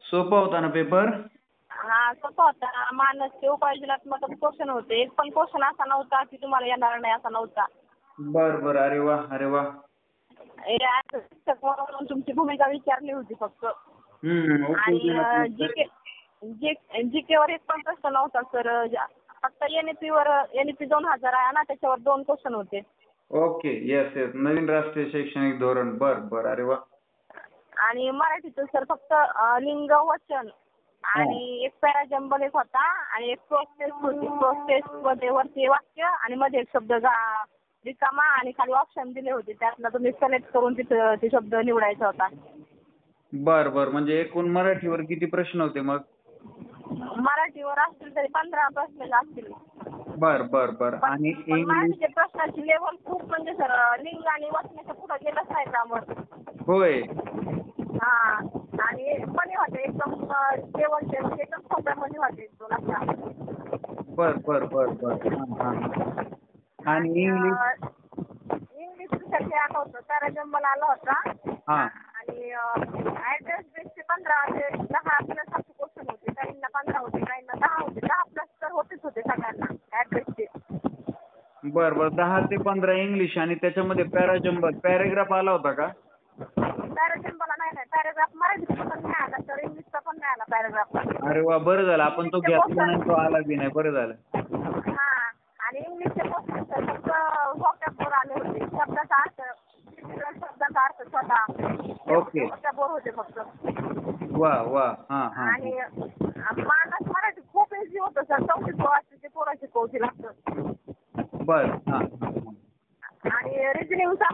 सोपा होता ना पेपर? हा सोपा होता. मानसचे उपाययोजनात्मक क्वेश्चन होते. एक पण क्वेश्चन असा नव्हता की तुम्हाला येणार नाही असा नव्हता. बर बर. अरे वा अरे वा. शिक्षक म्हणून तुमची भूमिका विचारली होती फक्त. आणि जीके वर एक पण प्रश्न नव्हता सर. फक्त एनईपी 2000 आहे ना, त्याच्यावर 2 क्वेश्चन होते. ओके. Yes yes. नवीन राष्ट्रीय शैक्षणिक धोरण. बर बर. अरे वा. आणि मराठीचं सर फक्त लिंग वचन आणि एक पॅराजंबल एक होता आणि एक प्रोसेस होती. प्रोसेस मध्ये वरती वाक्य आणि मध्ये एक शब्द रिकामा आणि खाली ऑप्शन दिले होते. त्यातला तुम्ही सिलेक्ट करून तिथं ते शब्द निवडायचा होता. बर बर. म्हणजे एकूण मराठीवर किती प्रश्न होते मग? मराठीवर असतील तरी 15 प्रश्न असतील. बर बर बर. आणि पण इंग्लिश? मराठीच्या प्रश्नाची लेवल खूप म्हणजे सर लिंग आणि वचनाच्या पुढे गेलंच नाही ग्रामर. होय. हा. आणि मनी होते एकदम लेवलचे एकदम सोप्या मनी होते 2 अशा. बर बर बर बर. हा हा हा. आणि इंग्लिश? इंग्लिशसाठी आलं होतं. पॅराजंबल आला होता. हा. आणि ऍड्रेस बेसचे 15 असे 10 प्लस असे क्वेश्चन होते. काहींना 15 होते, काहींना 10 होते. 10 प्लस तर होतेच होते सगळ्यांना ऍड्रेसचे. बर बर. 10 ते 15 इंग्लिश आणि त्याच्यामध्ये पॅराग्राफ आला होता का? पॅराजंबल नाही. पॅराग्राफ मराठीचा पण नाही आला सर, इंग्लिशचा पण नाही आला पॅराग्राफ. अरे वा. बरं झालं आपण तो घेतला नाही, तो आला बी नाही. बरं झालं. हा. आणि इंग्लिशचे क्वेश्चन सर फक्त व्हॉकॅबवर आले होते. शब्दाचा अर्थ छोटा. ओके. व्हॉकॅबवर होते फक्त. वा वा. हा हा. आणि मानस मराठी खूप इझी होतं सर. 4वी 5वी चे पोरं शिकवतील असं. बर. हा हा हा. आणि रिजनिंगचा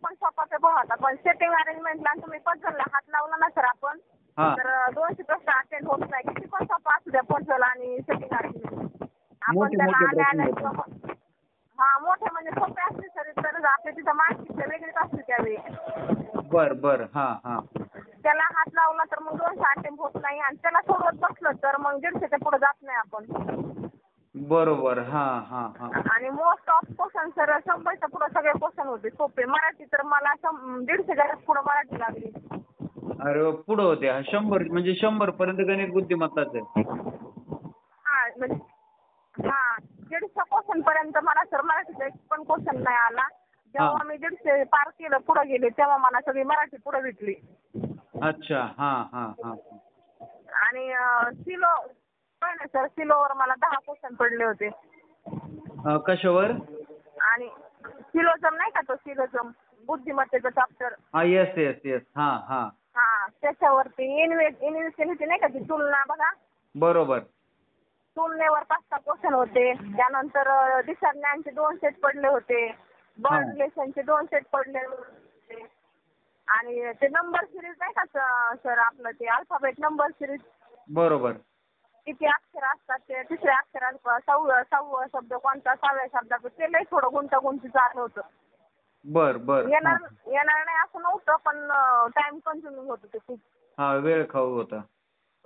पण सोपा पेपर होता. पण सेटिंग अरेंजमेंटला तुम्ही पझलला हात लावला ना सर आपण, तर 200 प्रश्न अटेंड होत नाही. किती पण सोपा असू द्या पझल आणि सेटिंग अरेंजमेंट. आपण त्याला आल्या हा मोठे म्हणजे सोपे असते सर, तर आपल्या तिथं मार्क्स वेगळीच असते त्यावेळी. बर बर. हा हा. त्याला हात लावला तर मग 200 अटेम्प्ट होत नाही आणि त्याला सोडवत बसलं तर मग 150च्या पुढे जात नाही आपण. बरोबर. हा हा हा. आणि मोस्ट ऑफ क्वेश्चन सर 100च्या पुढे सगळे क्वेश्चन होते सोपे. मराठी तर मला 150च्या पुढे मराठी लागली. अरे पुढं होते. 100 म्हणजे 100 पर्यंत गणित बुद्धिमत्ताच आहे. हा म्हणजे हा 150 क्वेश्चन पर्यंत मला सर मराठीचा एक पण क्वेश्चन नाही आला. जेव्हा मी 150 पार केलं पुढे गेले तेव्हा मला सगळी मराठी पुढे भेटली. अच्छा. हा हा हा. आणि सिलोवर मला 10 क्वेश्चन पडले होते. कशावर? आणि सिलोजम नाही का, तो सिलोजम बुद्धिमत्तेचा चॅप्टर. हा. Yes yes yes. हा हा. हा त्याच्यावरती इन्व्हेस्टिव्हिटी नाही का, ती तुलना बघा. बरोबर. तुलनेवर 5-6 क्वेश्चन होते. त्यानंतर दिशाज्ञानचे 2 सेट पडले होते. बर्ड रिलेशनचे 2 सेट पडले होते. आणि ते नंबर सिरीज नाही का सर आपलं, ते अल्फाबेट नंबर सिरीज. बरोबर. किती अक्षर असतात, ते तिसऱ्या अक्षरात 6वा शब्द कोणता, 6व्या शब्दाचं ते लई थोडं गुंतागुंतीचं आलं होतं. बर बर. येणार नाही असं नव्हतं, पण टाइम कन्झ्युमिंग होतं ते खूप. हा. वेळ खाऊ होता.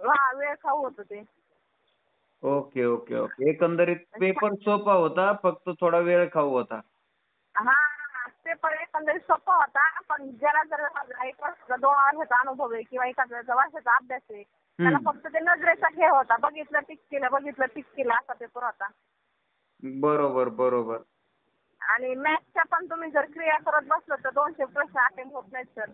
हा वेळ खाऊ होतं ते. Okay okay okay. एकंदरीत पेपर सोपा होता, फक्त थोडा वेळ खाऊ होता. हा पेपर एकंदरीत सोपा होता, पण ज्याला जर 1 वर्षाचा 2 वर्षाचा अनुभव आहे किंवा एखाद्या वर्षाचा अभ्यास आहे त्याला फक्त ते नजरेचा खेळ होता. बघितलं टिक केलं असा पेपर होता. बरोबर बरोबर. आणि मॅथ्सच्या पण तुम्ही जर क्रिया करत बसलं तर 200 प्रश्न अटेंड होत नाहीत सर.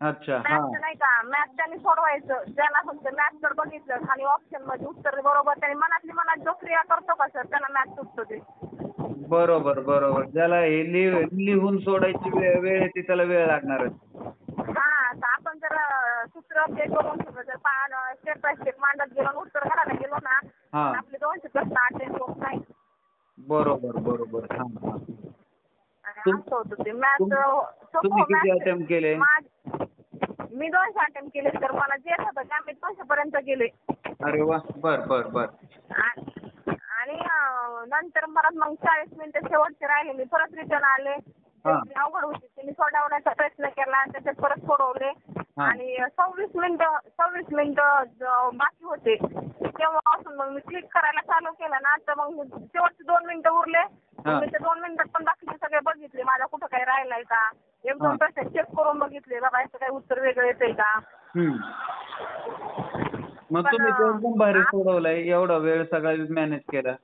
अच्छा. मॅथ्स नाही का, मॅथ्स त्यांनी सोडवायचं. ज्याला फक्त मॅथ्स जर बघितलं खाली ऑप्शन मध्ये उत्तर बरोबर त्यांनी मनात जो क्रिया करतो का सर त्याला मॅथ्स सुटतो ते. बरोबर बरोबर. ज्याला हे लिहून सोडायची वेळ येते त्याला वेळ लागणारच. हा. तर आपण जर सूत्र ते करून जर स्टेप बाय स्टेप मांडत गेलो, उत्तर करायला गेलो ना, आपले 200 प्रश्न अटेंड होत नाही. बरोबर बरोबर. हा हा. असं होतं ते. तुम्ही किती अटेम्प्ट केले? मी 200 अटेम्प्ट केले तर मला जे होतं त्या मी 200 पर्यंत गेले. अरे वा. बर बर बर. आणि नंतर मग 40 मिनिटं शेवटचे राहिले, मी परत रिटर्न आले. अवघड होती ते, मी सोडवण्याचा प्रयत्न केला, त्याच्यात परत सोडवले. आणि 26 मिनिटं बाकी होते. तेव्हापासून मग मी क्लिक करायला चालू केलं ना, तर मग शेवटचे 2 मिनिटं उरले. मी ते 2 मिनिटात पण बाकीचे सगळे बघितले, माझा कुठं काही राहिलाय का, 1-2 प्रश्न चेक करून बघितले, बाबा याचं काही उत्तर वेगळं येतंय का. हम्म. मग पण तुम्ही तर एकदम भारी सोडवलाय, एवढा वेळ सगळा मॅनेज केला.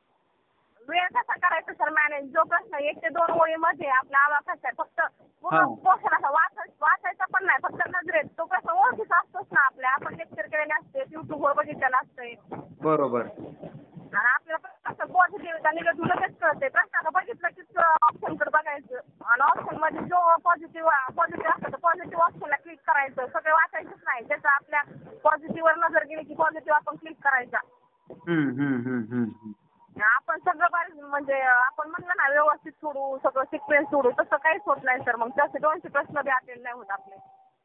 वेळ कसा करायचा सर मॅनेज? जो प्रश्न 1 ते 2 ओळीमध्ये आपला आवाज आहे, फक्त पूर्ण हा. पोर्शन असा वाचायचा पण नाही, फक्त नजरेत तो प्रश्न ओळखीचा असतोच ना आपल्या. आपण लेक्चर केलेले असते, युट्यूबवर बघितलेलं असतंय. बरोबर. आणि आपल्याला प्रश्न पॉझिटिव्ह आणि निगेटिव्ह लगेच कळते. प्रश्नाला बघितलं की ऑप्शनकडे बघायचं आणि ऑप्शनमध्ये जो पॉझिटिव्ह असतं तर पॉझिटिव्ह ऑप्शनला क्लिक करायचं. सगळं वाचायचंच नाही. ज्याचा आपल्या पॉझिटिव्हवर नजर गेली की पॉझिटिव्ह आपण क्लिक करायचा. हम्म हम्म हम्म हम्म. आपण सगळं म्हणजे आपण म्हणलं ना व्यवस्थित सोडू, सगळं सिक्वेन्स सोडू, तसं काहीच होत नाही सर. मग तसे 200 प्रश्न बी अटेंड नाही होत आपले.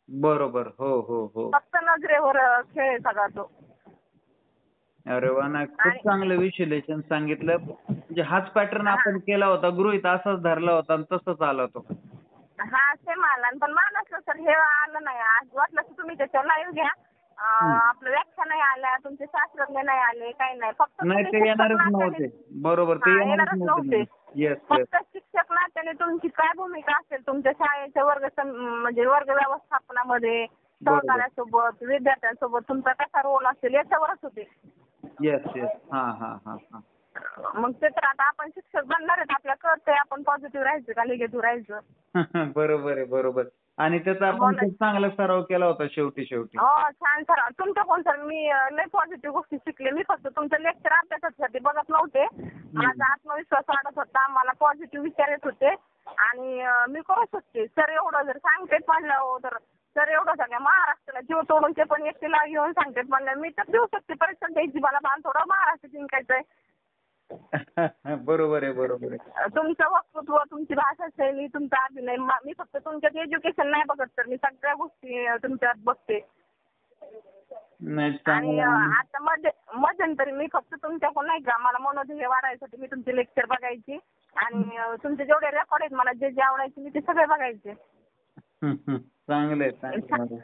बरोबर. हो हो हो. फक्त नजरेवर खेळ आहे सगळा तो. अरे वा, नाही खूप चांगलं विश्लेषण सांगितलं. म्हणजे हाच पॅटर्न आपण केला होता, गृहीत असाच धरला होता आणि तसंच आला तो. हा सेम आला पण मानसलं सर हे आलं नाही. आज वाटलं की तुम्ही त्याच्यावर लाईव्ह घ्या. आपलं व्याख्या नाही आल्या, तुमचे शास्त्रज्ञ नाही आले, काही नाही. फक्त नाही, ते येणारच नव्हते. बरोबर, ते येणारच नव्हते. Yes yes. फक्त शिक्षक नात्याने तुमची काय भूमिका असेल तुमच्या शाळेच्या म्हणजे वर्ग व्यवस्थापनामध्ये, सहकार्यासोबत, विद्यार्थ्यांसोबत तुमचा कसा रोल असेल याच्यावरच होते. Yes yes. हा हा हा हा. मग ते तर आता आपण शिक्षक बनणार आहेत, आपल्याला कळतंय आपण पॉझिटिव्ह राहायचं का निगेटिव्ह राहायचं. बरोबर आहे, बरोबर. आणि त्याचा आपण खूप चांगला सराव केला होता शेवटी. हो छान सर. तुमच्या कोण सर मी लय पॉझिटिव्ह गोष्टी शिकले. मी फक्त तुमचं लेक्चर अभ्यासासाठी बघत नव्हते. माझा आत्मविश्वास वाढत होता, मला पॉझिटिव्ह विचार येत होते आणि मी करू शकते. सर एवढं जर सांगतेत म्हणलं तर सर एवढं सगळ्या महाराष्ट्राला जीव तोडून ते पण एकटीला घेऊन सांगतेत म्हणलं मी तर देऊ शकते परीक्षा द्यायची. मला थोडं महाराष्ट्र जिंकायचंय. बरोबर आहे, बरोबर आहे. तुमचं वक्तृत्व, तुमची भाषाशैली, तुमचा अभिनय, मी फक्त तुमच्यात एज्युकेशन नाही बघत सर, मी सगळ्या गोष्टी तुमच्यात बघते. नाही, आणि चांगलं. आता मध्यंतरी मी फक्त तुमच्याकडून नाही का मला मनोधैर्य वाढायसाठी मी तुमचे लेक्चर बघायची आणि तुमचे जेवढे रेकॉर्ड आहेत मला जे जे आवडायचे मी ते सगळे बघायचे. चांगलं आहे, चांगलं.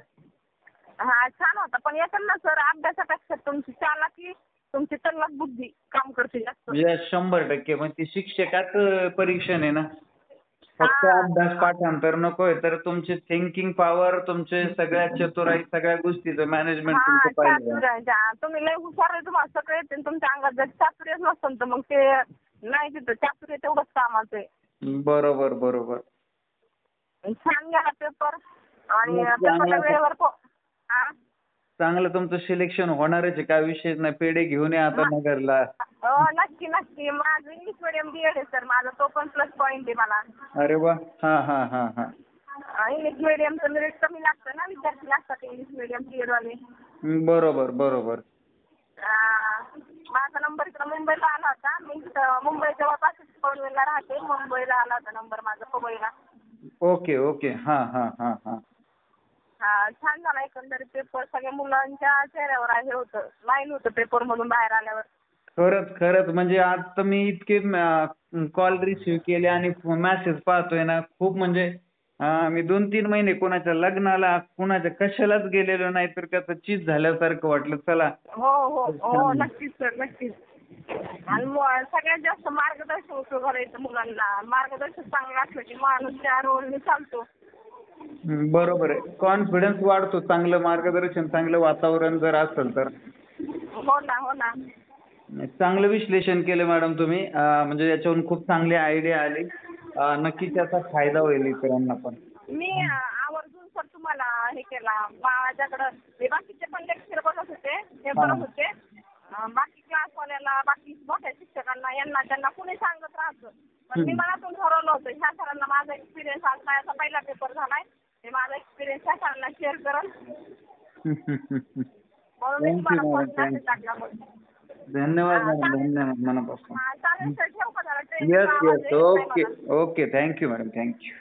हा छान होता. पण येतात ना सर अभ्यासापेक्षा तुमची चालाकी, तुमची तल्लख बुद्धी काम करते जास्त. 100%. मग ती शिक्षकाचं परीक्षण आहे ना. फक्त अभ्यास पाठांतर नकोय, तर तुमची थिंकिंग पॉवर, तुमचे सगळ्या चतुराई, सगळ्या गोष्टीचं मॅनेजमेंट तुमचं पाहिजे. तुम्ही लय हुशार आहे, तुम्हाला सगळे येते. तुमच्या अंगात जर चातुर्यच नसेल तर मग ते नाही तिथं. चातुर्य तेवढंच कामाचं आहे. बरोबर बरोबर. छान गेला पेपर आणि पेपरला वेळेवर चांगलं तुमचं सिलेक्शन होणारच आहे, काय विषयच नाही. पेढे घेऊन या आता नगरला. हो नक्की नक्की. माझं इंग्लिश मिडियम बीएड आहे सर, माझा तो पण प्लस पॉईंट आहे मला. अरे वा. हा हा हा हा. इंग्लिश मिडियमचं मेरिट कमी लागतं ना, विद्यार्थी लागतात इंग्लिश मिडियम बीएड वाले. बरोबर बरोबर. माझा नंबर इकडं मुंबईला आला होता. मी मुंबई जवळपास पनवेलला राहते. मुंबईला आला होता नंबर माझा पवईला. Okay okay. हा हा हा हा. छान झाला एकंदरीत पेपर. सगळ्या मुलांच्या चेहऱ्यावर हे होतं, स्माईल होतं पेपर मधून बाहेर आल्यावर. खरंच खरंच. म्हणजे आज तर मी इतके कॉल रिसिव्ह केले आणि मेसेज पाहतोय ना, खूप म्हणजे मी 2-3 महिने कोणाच्या लग्नाला, कोणाच्या कशालाच गेलेलो नाही, तर त्याचं चीज झाल्यासारखं वाटलं. चला. हो हो हो नक्कीच सर नक्कीच. आणि सगळ्यात जास्त मार्गदर्शन उपयोग करायचं मुलांना. मार्गदर्शन चांगलं असलं की माणूस त्या रोलने चालतो. बरोबर आहे. कॉन्फिडन्स वाढतो. चांगलं मार्गदर्शन, चांगलं वातावरण जर असेल तर. हो ना हो ना. चांगलं विश्लेषण केलं मॅडम तुम्ही. म्हणजे याच्यावरून खूप चांगली आयडिया आली. नक्कीच त्याचा फायदा होईल इतरांना पण. मी आवर्जून सर तुम्हाला हे केला. माझ्याकडं हे बाकीचे पण लेक्चर बघत होते, हे करत होते. बाकी क्लासवाल्याला, बाकी मोठ्या शिक्षकांना, यांना त्यांना कुणी सांगत राहायचं. पण मी मनातून ठरवलं होतं ह्या सरांना माझा एक्सपिरियन्स, आज माझा पहिला पेपर झालाय, हे माझा एक्सपिरियन्स ह्या सरांना शेअर करेल. म्हणून मी तुम्हाला फोन मेसेज टाकला. धन्यवाद मॅडम, धन्यवाद मनापासून. चालेल सर, ठेवू का जरा? Yes yes. Okay okay. Thank you madam, thank you.